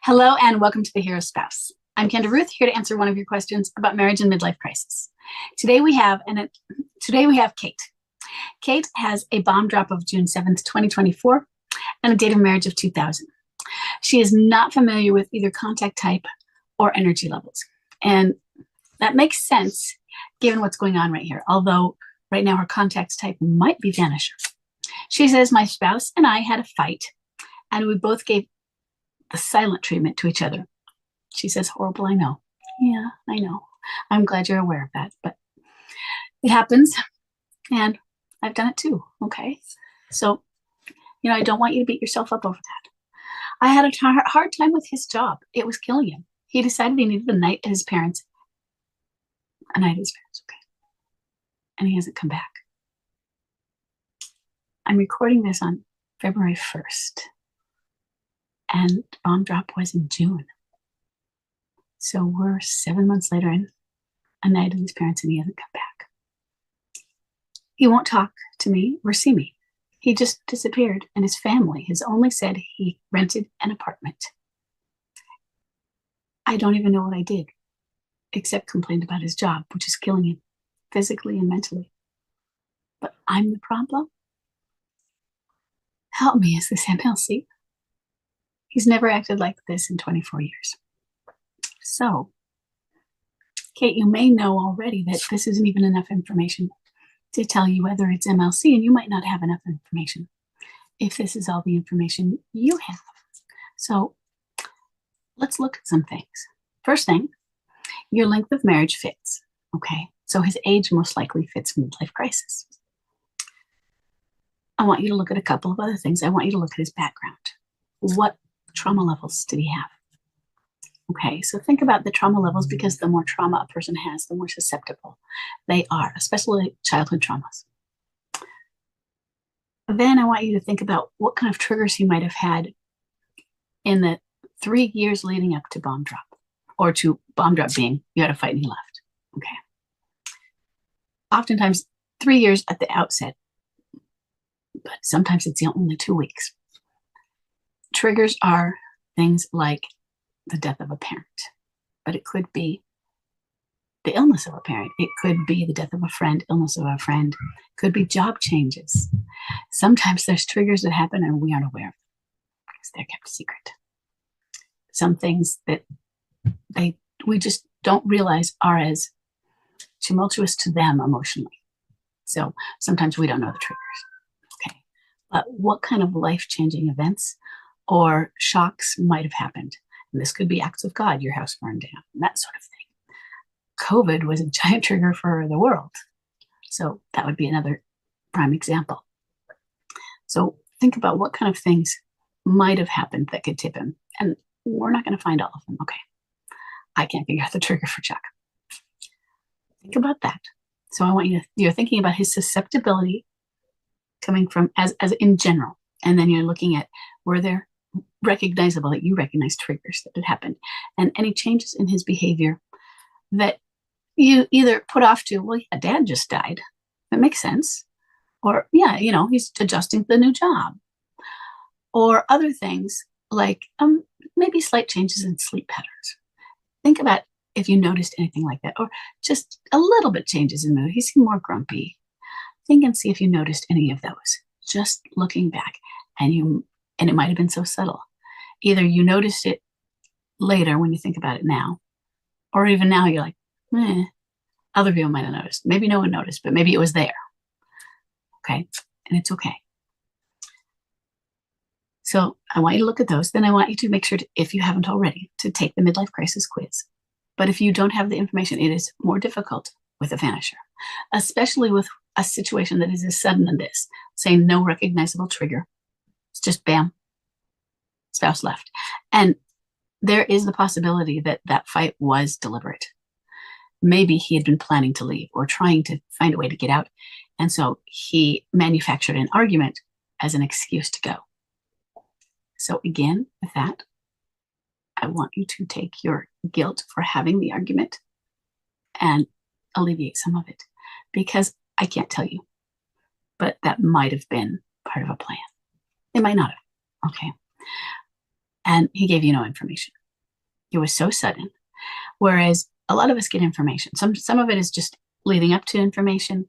Hello and welcome to The Hero Spouse. I'm Kendra Ruth, here to answer one of your questions about marriage and midlife crisis. Today we have Kate. Kate has a bomb drop of June 7th, 2024, and a date of marriage of 2000. She is not familiar with either contact type or energy levels. And that makes sense given what's going on right here, although right now her contact type might be Vanisher. She says, my spouse and I had a fight, and we both gave the silent treatment to each other. She says, horrible, I know. Yeah, I know. I'm glad you're aware of that, but it happens, and I've done it too, okay? So, I don't want you to beat yourself up over that. I had a hard time with his job. It was killing him. He decided he needed a night at his parents. Okay. And he hasn't come back. I'm recording this on February 1st. And bomb drop was in June. So we're 7 months later in a night with his parents, and he hasn't come back. He won't talk to me or see me. He just disappeared, and his family has only said he rented an apartment. I don't even know what I did, except complained about his job, which is killing him physically and mentally. But I'm the problem? Help me, is this MLC? He's never acted like this in 24 years. So, Kate, you may know already that this isn't even enough information to tell you whether it's MLC, and you might not have enough information if this is all the information you have. So, let's look at some things. First thing, your length of marriage fits, okay? So his age most likely fits midlife crisis. I want you to look at a couple of other things. I want you to look at his background. What trauma levels did he have? Okay, so think about the trauma levels, because the more trauma a person has, the more susceptible they are, especially childhood traumas. Then I want you to think about what kind of triggers he might have had in the 3 years leading up to bomb drop, or to bomb drop being you had a fight and he left. Okay. Oftentimes 3 years at the outset, but sometimes it's only 2 weeks. Triggers are things like the death of a parent, but it could be the illness of a parent. It could be the death of a friend, illness of a friend. It could be job changes. Sometimes there's triggers that happen and we aren't aware of them because they're kept secret. Some things that we just don't realize are as tumultuous to them emotionally. So sometimes we don't know the triggers. Okay, but what kind of life-changing events or shocks might have happened? And this could be acts of God, your house burned down, that sort of thing. COVID was a giant trigger for the world. So that would be another prime example. So think about what kind of things might have happened that could tip him. And we're not going to find all of them. Okay. I can't figure out the trigger for Chuck. Think about that. So I want you're thinking about his susceptibility coming from as in general. And then you're looking at, were there recognizable, that you recognize triggers that had happened, and any changes in his behavior that you either put off to, well, yeah, dad just died. That makes sense. Or, yeah, he's adjusting to the new job. Or other things like maybe slight changes in sleep patterns. Think about if you noticed anything like that, or just a little bit changes in mood. He seemed more grumpy. Think and see if you noticed any of those. Just looking back, and it might have been so subtle. Either you noticed it later when you think about it now, or even now you're like, other people might have noticed. Maybe no one noticed, but maybe it was there. Okay, and it's okay. So I want you to look at those. Then I want you to make sure, if you haven't already, to take the midlife crisis quiz. But if you don't have the information, it is more difficult with a vanisher, especially with a situation that is as sudden as this, saying no recognizable trigger. It's just bam, spouse left. And there is the possibility that that fight was deliberate. Maybe he had been planning to leave or trying to find a way to get out. And so he manufactured an argument as an excuse to go. So again, with that, I want you to take your guilt for having the argument and alleviate some of it, because I can't tell you, but that might have been part of a plan. It might not have. Okay. and he gave you no information. It was so sudden. Whereas a lot of us get information. Some of it is just leading up to information,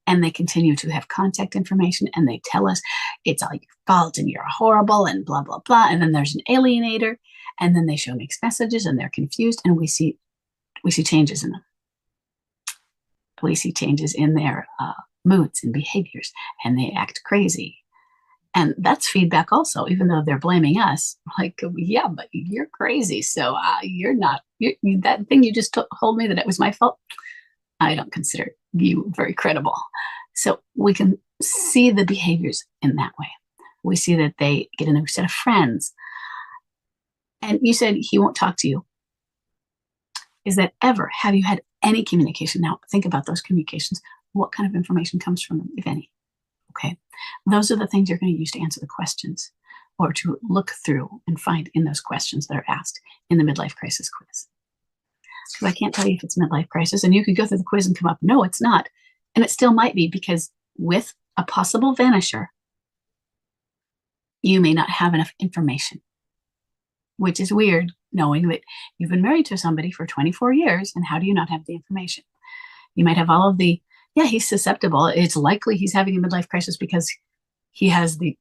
and they continue to have contact information, and they tell us it's all your fault and you're horrible and blah blah blah. And then there's an alienator, and then they show mixed messages and they're confused, and we see changes in them. We see changes in their moods and behaviors, and they act crazy. And that's feedback also, even though they're blaming us. Like, yeah, but you're crazy. So you're not, that thing you just told me that it was my fault. I don't consider you very credible. So we can see the behaviors in that way. We see that they get a new set of friends. And you said he won't talk to you. Is that ever, have you had any communication? Now, think about those communications. What kind of information comes from them, if any? Okay. Those are the things you're going to use to answer the questions, or to look through and find in those questions that are asked in the midlife crisis quiz. Because I can't tell you if it's midlife crisis, and you could go through the quiz and come up, no, it's not. And it still might be, because with a possible vanisher, you may not have enough information, which is weird, knowing that you've been married to somebody for 24 years, and how do you not have the information? You might have all of the, yeah, he's susceptible. It's likely he's having a midlife crisis because he has the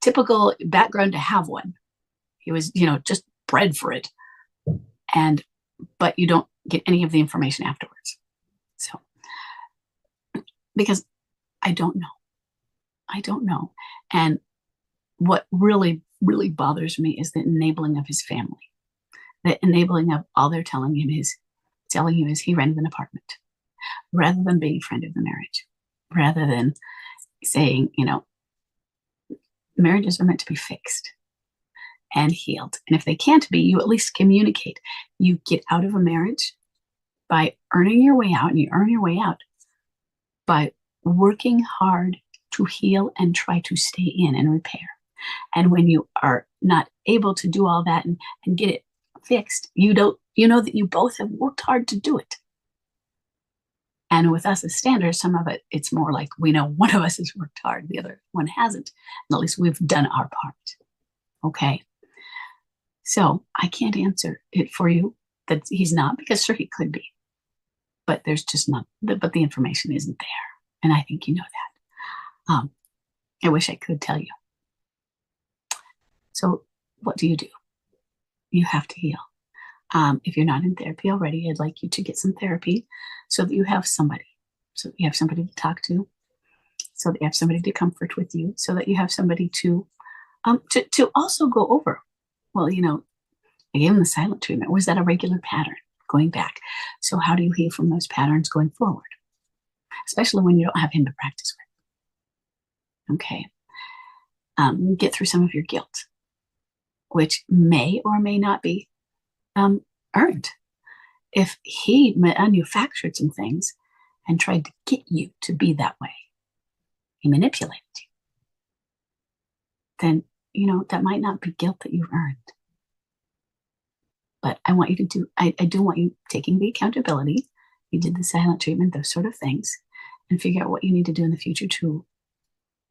typical background to have one. He was, just bred for it. But you don't get any of the information afterwards. So, because I don't know. And what really, really bothers me is the enabling of his family. The enabling of all they're telling you is he rented an apartment, rather than being a friend of the marriage, rather than saying, marriages are meant to be fixed and healed. And if they can't be, you at least communicate. You get out of a marriage by earning your way out, and you earn your way out by working hard to heal and try to stay in and repair. And when you are not able to do all that and get it fixed, you know that you both have worked hard to do it. And with us as standards, some of it, it's more like we know one of us has worked hard, the other one hasn't. And at least we've done our part. Okay. So I can't answer it for you that he's not, because sure, he could be. But there's just not, but the information isn't there. And I think you know that. I wish I could tell you. So what do? You have to heal. If you're not in therapy already, I'd like you to get some therapy so that you have somebody. So you have somebody to talk to, so that you have somebody to comfort with you, so that you have somebody to also go over. Well, I gave him the silent treatment. Was that a regular pattern going back? So how do you heal from those patterns going forward? Especially when you don't have him to practice with. Okay. Get through some of your guilt, which may or may not be earned. If he manufactured some things and tried to get you to be that way, he manipulated you, then, that might not be guilt that you've earned. But I want you to I do want you taking the accountability. You did the silent treatment, those sort of things, and figure out what you need to do in the future to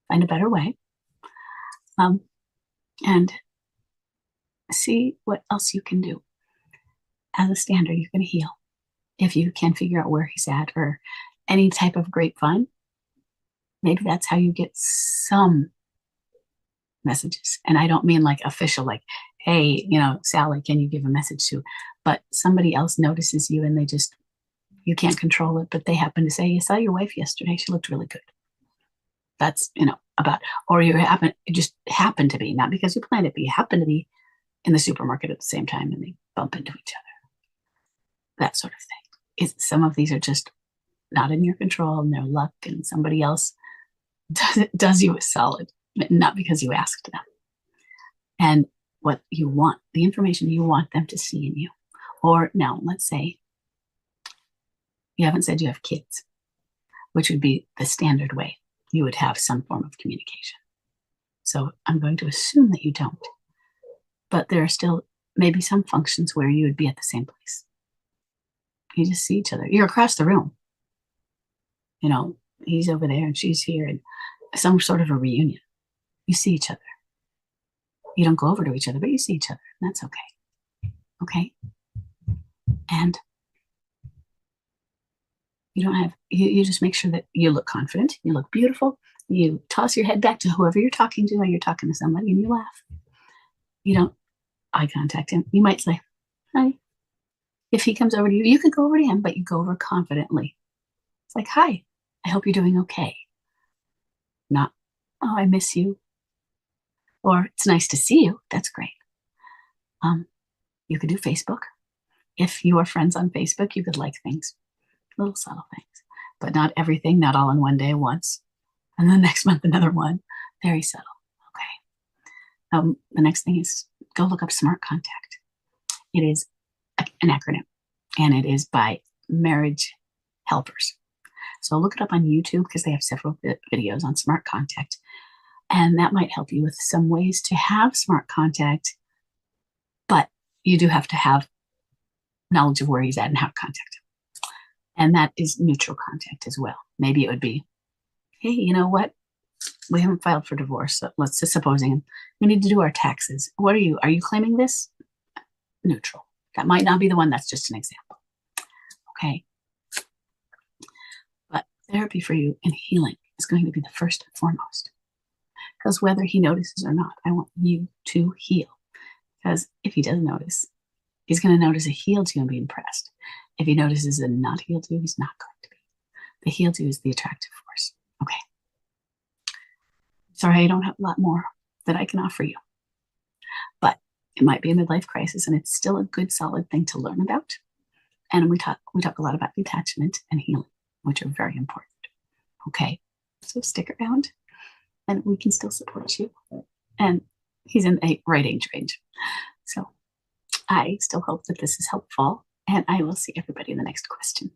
find a better way. And see what else you can do. As a standard, you can heal. If you can figure out where he's at, or any type of grapevine, maybe that's how you get some messages. And I don't mean like official, like, hey, Sally, can you give a message to? But somebody else notices you, and you can't control it, but they happen to say, I saw your wife yesterday. She looked really good. That's, about, or it just happened to be, not because you planned it, but you happen to be in the supermarket at the same time, and they bump into each other. That sort of thing. Some of these are just not in your control, and their luck, and somebody else does you a solid, not because you asked them. And what you want, the information you want them to see in you. Or now, let's say you haven't said you have kids, which would be the standard way you would have some form of communication. So I'm going to assume that you don't. But there are still maybe some functions where you would be at the same place. You just see each other. You're across the room. He's over there and she's here, and some sort of a reunion. You see each other. You don't go over to each other, but you see each other. And that's okay. Okay. And you don't have, you just make sure that you look confident, you look beautiful, you toss your head back to whoever you're talking to, or you're talking to somebody, and you laugh. You don't eye contact him. You might say, hi. If he comes over to you, you could go over to him, but you go over confidently. It's like, hi, I hope you're doing okay. Not, oh, I miss you. Or it's nice to see you. That's great. You could do Facebook. If you are friends on Facebook, you could like things, little subtle things, but not everything, not all in one day once. And then next month, another one. Very subtle. Okay. The next thing is go look up Smart Contact. It is an acronym, and it is by Marriage Helpers. So look it up on YouTube because they have several videos on Smart Contact. And that might help you with some ways to have Smart Contact, but you do have to have knowledge of where he's at and how to contact him. And that is neutral contact as well. Maybe it would be, hey, you know what? We haven't filed for divorce. So let's just supposing we need to do our taxes. What are you claiming this? Neutral. That might not be the one. That's just an example. Okay. But therapy for you and healing is going to be the first and foremost. Because whether he notices or not, I want you to heal. Because if he does notice, he's going to notice a healed you and be impressed. If he notices a not healed you, he's not going to be. The healed you is the attractive force. Okay. Sorry, I don't have a lot more that I can offer you. But it might be a midlife crisis, and it's still a good, solid thing to learn about. And we talk a lot about detachment and healing, which are very important. Okay. So stick around, and we can still support you. And he's in the right age range. So I still hope that this is helpful, and I will see everybody in the next question.